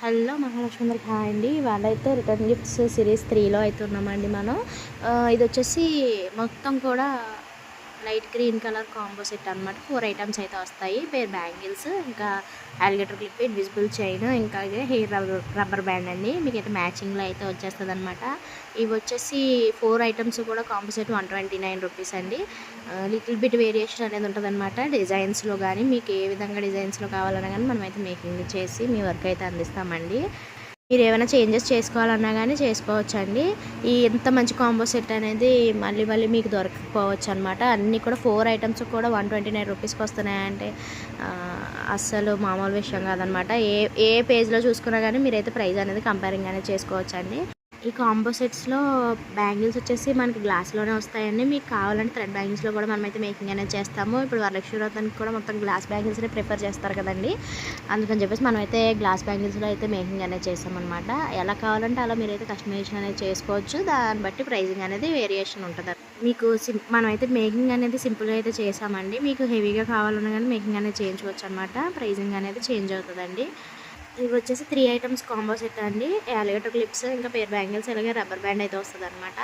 Hello Mahalakshmi అందరికి hi అండి. వాళ్ళైతే రిటర్న్ గిఫ్ట్స్ సిరీస్ 3లో అయితే ఉన్నామండి మనం. ఇది వచ్చేసి మొత్తం కూడా light green colour combo set అనమాట. 4 ఐటమ్స్ అయితే వస్తాయి. పేర్ బ్యాంగిల్స్, ఇంకా అలిగేటర్ క్లిప్, ఇన్విజిబుల్ చైన్, ఇంకా హెయిర్ రబ్బర్ బ్యాండ్ అండి. మీకైతే మ్యాచింగ్లో అయితే వచ్చేస్తుంది అనమాట. ఇవి వచ్చేసి 4 ఐటమ్స్ కూడా కాంబో సెట్ 129 రూపీస్ అండి. లిటిల్ బిట్ వేరియేషన్ అనేది ఉంటుంది అనమాట. డిజైన్స్లో కానీ మీకు ఏ విధంగా డిజైన్స్లో కావాలన్నా కానీ మనమైతే మేకింగ్ చేసి మీ వర్క్ అయితే అందిస్తామండి. మీరు ఏమైనా చేంజెస్ చేసుకోవాలన్నా కానీ చేసుకోవచ్చండి. ఎంత మంచి కాంబో సెట్ అనేది మళ్ళీ మళ్ళీ మీకు దొరకకపోవచ్చు అనమాట. అన్నీ కూడా 4 ఐటమ్స్ కూడా 129 రూపీస్కి వస్తున్నాయంటే అస్సలు మామూలు విషయం కాదనమాట. ఏ పేజ్లో చూసుకున్నా కానీ మీరైతే ప్రైస్ అనేది కంపేరింగ్ అనేది చేసుకోవచ్చండి. ఈ కాంబో సెట్స్లో బ్యాంగిల్స్ వచ్చేసి మనకి గ్లాస్లోనే వస్తాయండి. మీకు కావాలంటే థ్రెడ్ బ్యాంగిల్స్లో కూడా మనమైతే మేకింగ్ అనేది చేస్తాము. ఇప్పుడు వరలక్ష్మి వ్రతానికి కూడా మొత్తం గ్లాస్ బ్యాంగిల్స్ని ప్రిఫర్ చేస్తారు కదండి. అందుకని చెప్పేసి మనమైతే గ్లాస్ బ్యాంగిల్స్లో అయితే మేకింగ్ అనేది చేస్తామన్నమాట. ఎలా కావాలంటే అలా మీరైతే కస్టమైజేషన్ అనేది చేసుకోవచ్చు. దాన్ని బట్టి ప్రైజింగ్ అనేది వేరియేషన్ ఉంటుంది. మీకు మనమైతే మేకింగ్ అనేది సింపుల్గా అయితే చేసామండి. మీకు హెవీగా కావాలన్నా కానీ మేకింగ్ అనేది చేయించుకోవచ్చు అనమాట. ప్రైజింగ్ అనేది చేంజ్ అవుతుందండి. ఇవి వచ్చేసి 3 ఐటమ్స్ కాంబో సెట్ అండి. అలిగేటర్ క్లిప్స్, ఇంకా పేర్ బ్యాంగిల్స్, అలాగే రబ్బర్ బ్యాండ్ అయితే వస్తుంది అనమాట.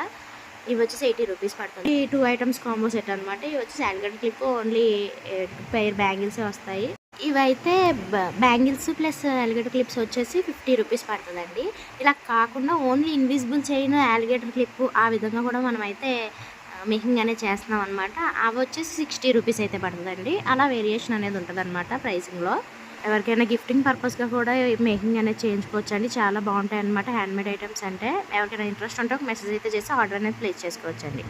ఇవి వచ్చేసి 80 రూపీస్ పడుతుంది. ఈ 2 ఐటమ్స్ కాంబో సెట్ అనమాట. ఇవి వచ్చేసి అలిగేటర్ క్లిప్ ఓన్లీ పేర్ బ్యాంగిల్సే వస్తాయి. ఇవైతే బ్యాంగిల్స్ ప్లస్ అలిగేటర్ క్లిప్స్ వచ్చేసి 50 రూపీస్ పడుతుందండి. ఇలా కాకుండా only invisible chain, alligator clip ఆ విధంగా కూడా మనమైతే మేకింగ్ అనేది చేస్తున్నాం అనమాట. అవి వచ్చేసి 60 రూపీస్ అయితే పడుతుందండి. అలా వేరియేషన్ అనేది ఉంటుంది అనమాట ప్రైసింగ్లో. ఎవరికైనా గిఫ్టింగ్ పర్పస్గా కూడా మేకింగ్ అనేది చేయించుకోవచ్చు అండి. చాలా బాగుంటాయి అనమాట హ్యాండ్మేడ్ ఐటమ్స్ అంటే. ఎవరికైనా ఇంట్రెస్ట్ ఉంటే ఒక మెసేజ్ అయితే చేసి ఆర్డర్ అనేది ప్లేస్ చేసుకోవచ్చండి.